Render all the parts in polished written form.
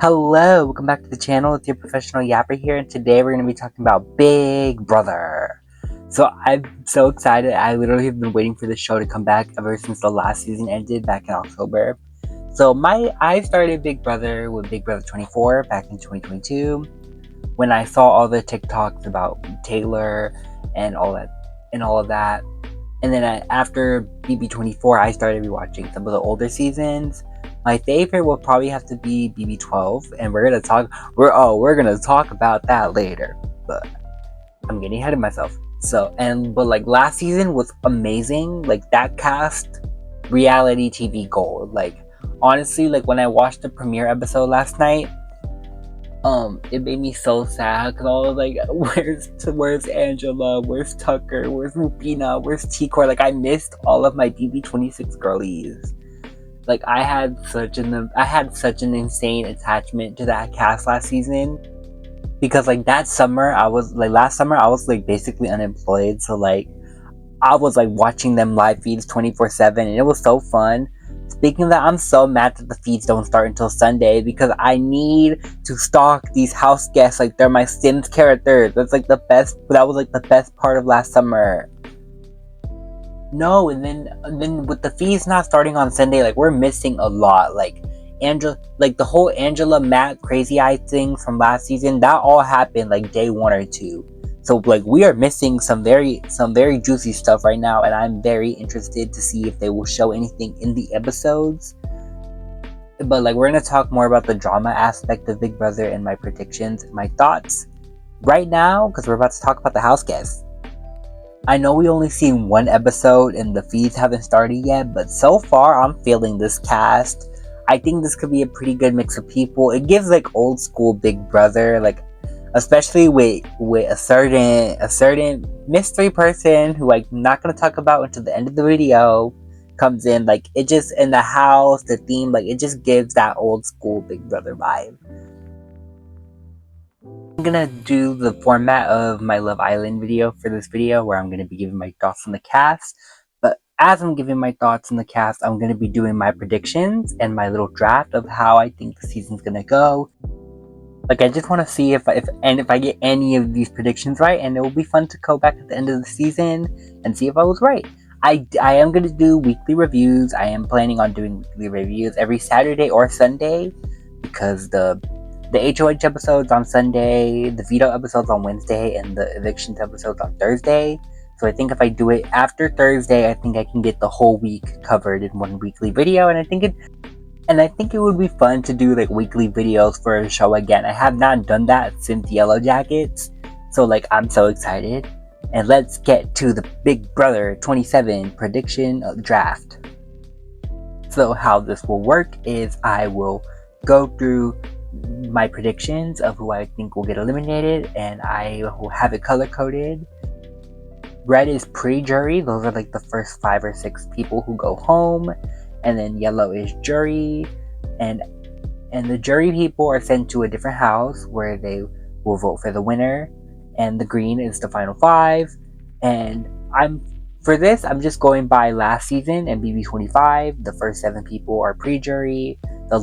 Hello, welcome back to the channel. It's your professional yapper here, and today we're going to be talking about Big Brother. So I'm so excited. I literally have been waiting for the show to come back ever since the last season ended back in October. So I started Big Brother with Big Brother 24 back in 2022 when I saw all the TikToks about Taylor and all of that. And then after BB24, I started rewatching some of the older seasons. My favorite will probably have to be BB12, and we're gonna talk about that later. But I'm getting ahead of myself. But like last season was amazing. Like that cast, reality TV gold. Like honestly, like when I watched the premiere episode last night, it made me so sad because I was like, where's Angela? Where's Tucker? Where's Rupina? Where's T-Core? Like I missed all of my BB26 girlies. Like I had such an insane attachment to that cast last season because like last summer I was like basically unemployed, so like I was like watching them live feeds 24/7, and it was so fun. Speaking of that, I'm so mad that the feeds don't start until Sunday because I need to stalk these house guests like they're my Sims characters. That was like the best part of last summer. No, and then with the feeds not starting on Sunday, like we're missing a lot. Like the whole Angela Matt Crazy Eye thing from last season, that all happened like day 1 or 2. So like we are missing some very juicy stuff right now, and I'm very interested to see if they will show anything in the episodes. But like we're gonna talk more about the drama aspect of Big Brother and my predictions, my thoughts right now, because we're about to talk about the house guests. I know we only seen one episode and the feeds haven't started yet, but so far I'm feeling this cast. I think this could be a pretty good mix of people. It gives like old school Big Brother, like especially with a certain mystery person who I'm not gonna talk about until the end of the video comes in. Like it just in the house, the theme, like it just gives that old school Big Brother vibe. I'm gonna do the format of my Love Island video for this video where I'm gonna be giving my thoughts on the cast. But as I'm giving my thoughts on the cast, I'm gonna be doing my predictions and my little draft of how I think the season's gonna go. Like I just want to see if I get any of these predictions right, and it will be fun to go back at the end of the season and see if I was right. I am gonna do weekly reviews. I am planning on doing weekly reviews every Saturday or Sunday because the HOH episodes on Sunday, the veto episodes on Wednesday, and the evictions episodes on Thursday. So I think if I do it after Thursday, I think I can get the whole week covered in one weekly video, and I think it would be fun to do like weekly videos for a show again. I have not done that since Yellow Jackets, so like I'm so excited. And let's get to the Big Brother 27 prediction draft. So how this will work is I will go through my predictions of who I think will get eliminated, and I will have it color coded. Red is pre-jury; those are like the first 5 or 6 people who go home, and then yellow is jury, and the jury people are sent to a different house where they will vote for the winner, and the green is the final 5. And I'm just going by last season and BB25. The first 7 people are pre-jury. The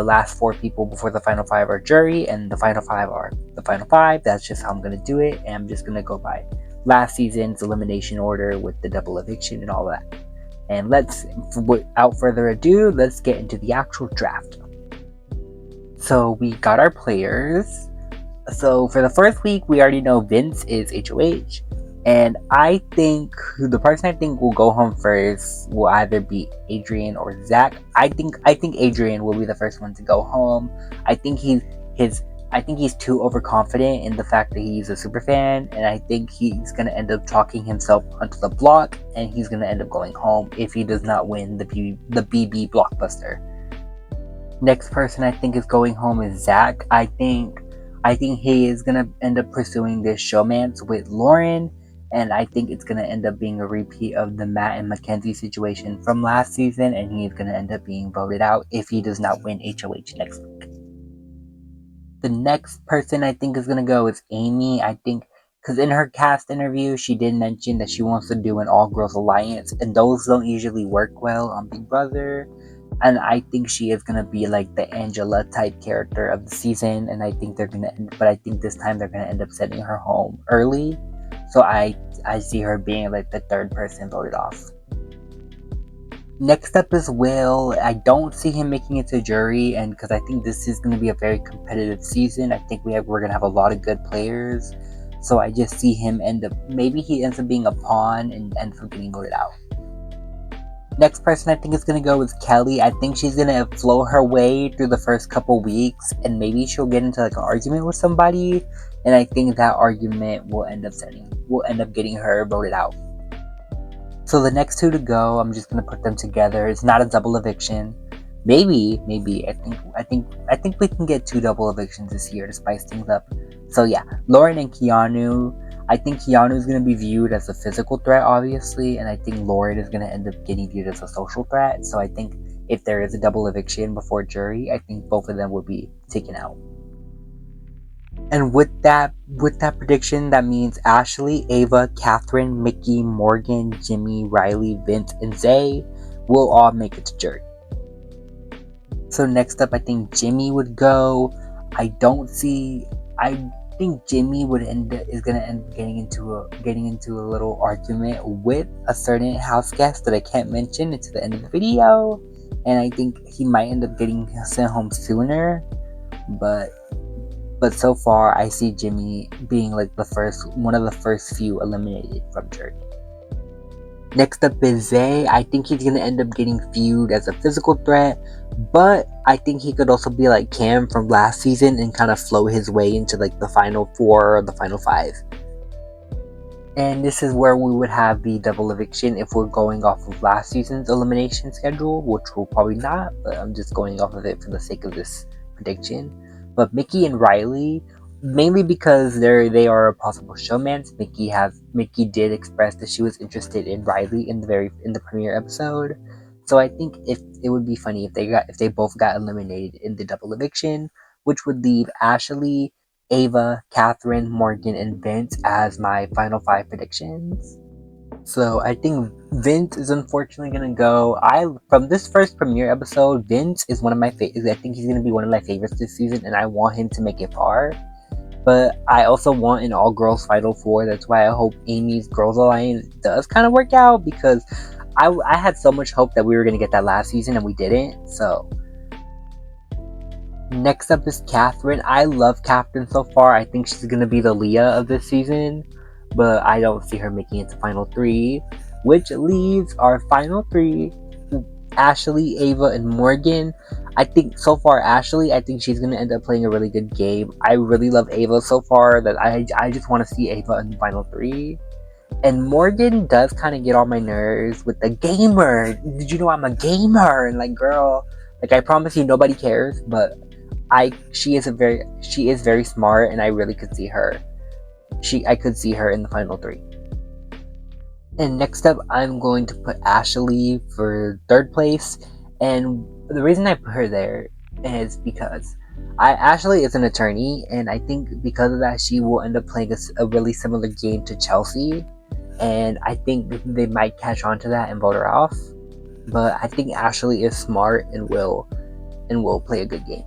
last 4 people before the final 5 are jury, and the final 5 are the final 5. That's just how I'm gonna do it, and I'm just gonna go by last season's elimination order with the double eviction and all that. And without further ado, let's get into the actual draft. So we got our players. So for the first week, we already know Vince is HOH. And I think the person I think will go home first will either be Adrian or Zach. I think Adrian will be the first one to go home. I think he's too overconfident in the fact that he's a super fan, and I think he's gonna end up talking himself onto the block, and he's gonna end up going home if he does not win the BB blockbuster. Next person I think is going home is Zach. I think he is gonna end up pursuing this showmance with Lauren, and I think it's gonna end up being a repeat of the Matt and Mackenzie situation from last season, and he is gonna end up being voted out if he does not win HOH next week. The next person I think is gonna go is Amy. I think because in her cast interview, she did mention that she wants to do an all-girls alliance, and those don't usually work well on Big Brother. And I think she is gonna be like the Angela type character of the season, and I think but I think this time they're gonna end up sending her home early. So I see her being like the third person voted off. Next up is Will. I don't see him making it to jury, and because I think this is going to be a very competitive season. I think we're going to have a lot of good players. So I just see him maybe he ends up being a pawn and ends up getting voted out. Next person I think is going to go is Kelly. I think she's going to flow her way through the first couple weeks, and maybe she'll get into like an argument with somebody, and I think that argument will end up getting her voted out. So the next two to go, I'm just gonna put them together. It's not a double eviction. Maybe. I think we can get 2 double evictions this year to spice things up. So yeah, Lauren and Keanu. I think Keanu is gonna be viewed as a physical threat, obviously, and I think Lauren is gonna end up getting viewed as a social threat. So I think if there is a double eviction before jury, I think both of them would be taken out. And with that prediction, that means Ashley, Ava, Catherine, Mickey, Morgan, Jimmy, Riley, Vince, and Zay will all make it to jury. So next up, I think Jimmy would go. I think Jimmy is gonna end up getting into a little argument with a certain house guest that I can't mention until the end of the video, and I think he might end up getting sent home sooner, but so far I see Jimmy being like one of the first few eliminated from jury. Next up is Zay. I think he's gonna end up getting viewed as a physical threat, but I think he could also be like Cam from last season and kind of flow his way into like the final 4 or the final 5. And this is where we would have the double eviction if we're going off of last season's elimination schedule, which we'll probably not, but I'm just going off of it for the sake of this prediction. But Mickey and Riley, mainly because they are a possible showmance. Mickey did express that she was interested in Riley in the premiere episode. So I think if it would be funny if they both got eliminated in the double eviction, which would leave Ashley, Ava, Catherine, Morgan, and Vince as my final 5 predictions. So I think Vince is unfortunately gonna go. From this first premiere episode, Vince is one of my favorites. I think he's gonna be one of my favorites this season, and I want him to make it far. But I also want an all-girls Final 4. That's why I hope Amy's Girls Alliance does kind of work out, because I had so much hope that we were gonna get that last season, and we didn't. So next up is Catherine. I love Catherine so far. I think she's gonna be the Leah of this season, but I don't see her making it to final 3, which leaves our final 3, Ashley, Ava, and Morgan. I think so far Ashley, I think she's going to end up playing a really good game. I really love Ava so far that I just want to see Ava in the final 3. And Morgan does kind of get on my nerves with the gamer. Did you know I'm a gamer? And like, girl, like I promise you nobody cares, but she is very smart, and I really could see her. I could see her in the final 3. And next up, I'm going to put Ashley for 3rd place. And the reason I put her there is because Ashley is an attorney, and I think because of that, she will end up playing a really similar game to Chelsea. And I think they might catch on to that and vote her off. But I think Ashley is smart and will play a good game.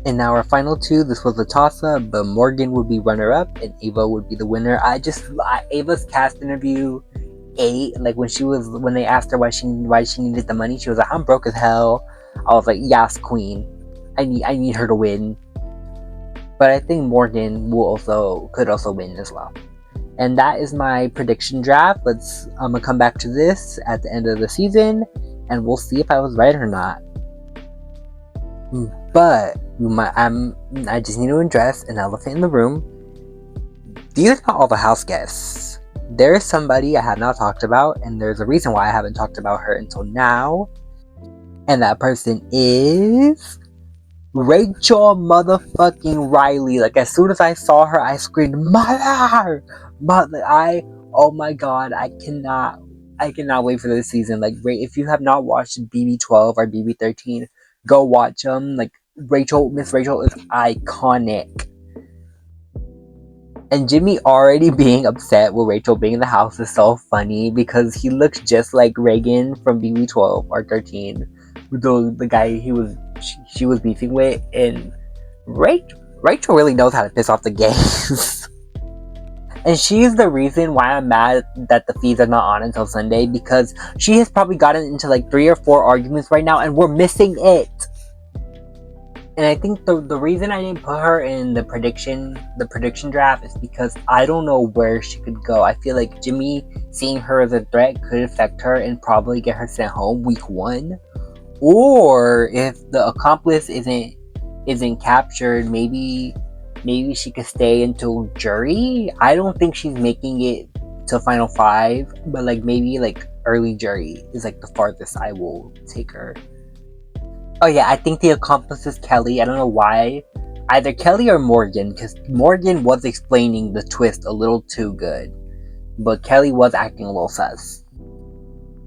And now our final 2, this was a toss-up, but Morgan would be runner-up and Ava would be the winner. Ava's cast interview 8, like when they asked her why she needed the money, she was like, I'm broke as hell. I was like, yes, queen. I need her to win. But I think Morgan could also win as well. And that is my prediction draft. I'm gonna come back to this at the end of the season, and we'll see if I was right or not. But I just need to address an elephant in the room. These are not all the house guests. There is somebody I have not talked about, and there's a reason why I haven't talked about her until now. And that person is Rachel motherfucking Riley. Like, as soon as I saw her, I screamed, Mother! Oh my god, I cannot wait for this season. Like, if you have not watched BB12 or BB13, go watch them. Like, Miss Rachel is iconic. And Jimmy already being upset with Rachel being in the house is so funny, because he looks just like Reagan from BB12 or 13. the guy she was beefing with, and Rachel really knows how to piss off the gays. And she's the reason why I'm mad that the feeds are not on until Sunday, because she has probably gotten into like 3 or 4 arguments right now and we're missing it. And I think the reason I didn't put her in the prediction draft is because I don't know where she could go. I feel like Jimmy seeing her as a threat could affect her and probably get her sent home week 1. Or if the accomplice isn't captured, maybe she could stay until jury. I don't think she's making it to final 5, but like maybe like early jury is like the farthest I will take her. Oh yeah, I think the accomplice is Kelly. I don't know why. Either Kelly or Morgan, because Morgan was explaining the twist a little too good. But Kelly was acting a little sus.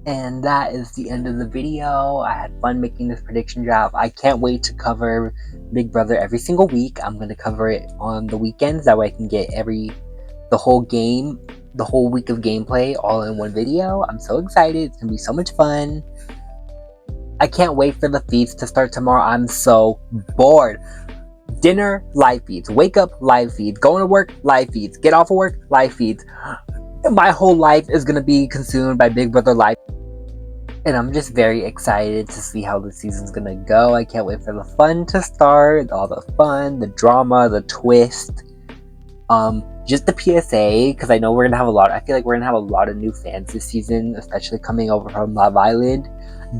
And that is the end of the video. I had fun making this prediction draft. I can't wait to cover Big Brother every single week. I'm going to cover it on the weekends. That way I can get the whole week of gameplay all in one video. I'm so excited. It's going to be so much fun. I can't wait for the feeds to start tomorrow. I'm so bored. Dinner, live feeds. Wake up, live feeds. Going to work, live feeds. Get off of work, live feeds. My whole life is going to be consumed by Big Brother live. And I'm just very excited to see how the season's going to go. I can't wait for the fun to start. All the fun, the drama, the twist. Just the PSA, because I know we're going to have I feel like we're going to have a lot of new fans this season, especially coming over from Love Island.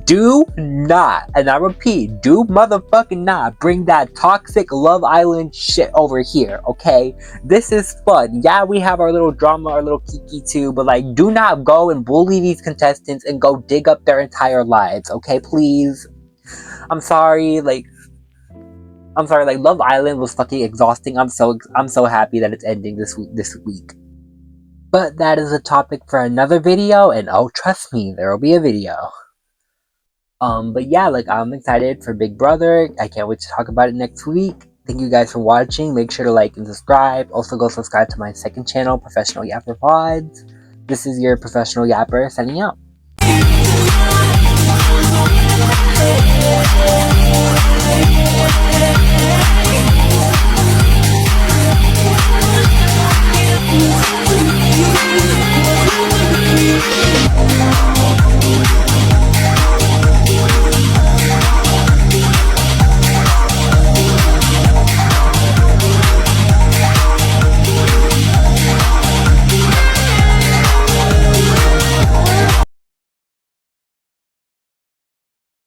Do not, and I repeat, do motherfucking not bring that toxic Love Island shit over here, okay? This is fun. Yeah, we have our little drama, our little kiki too, but like, do not go and bully these contestants and go dig up their entire lives, okay? Please. I'm sorry, like, Love Island was fucking exhausting. I'm so happy that it's ending this week. But that is a topic for another video, and oh, trust me, there will be a video. But yeah, like, I'm excited for Big Brother. I can't wait to talk about it next week. Thank you guys for watching. Make sure to like and subscribe. Also, go subscribe to my second channel, Professional Yapper Pods. This is your Professional Yapper signing out.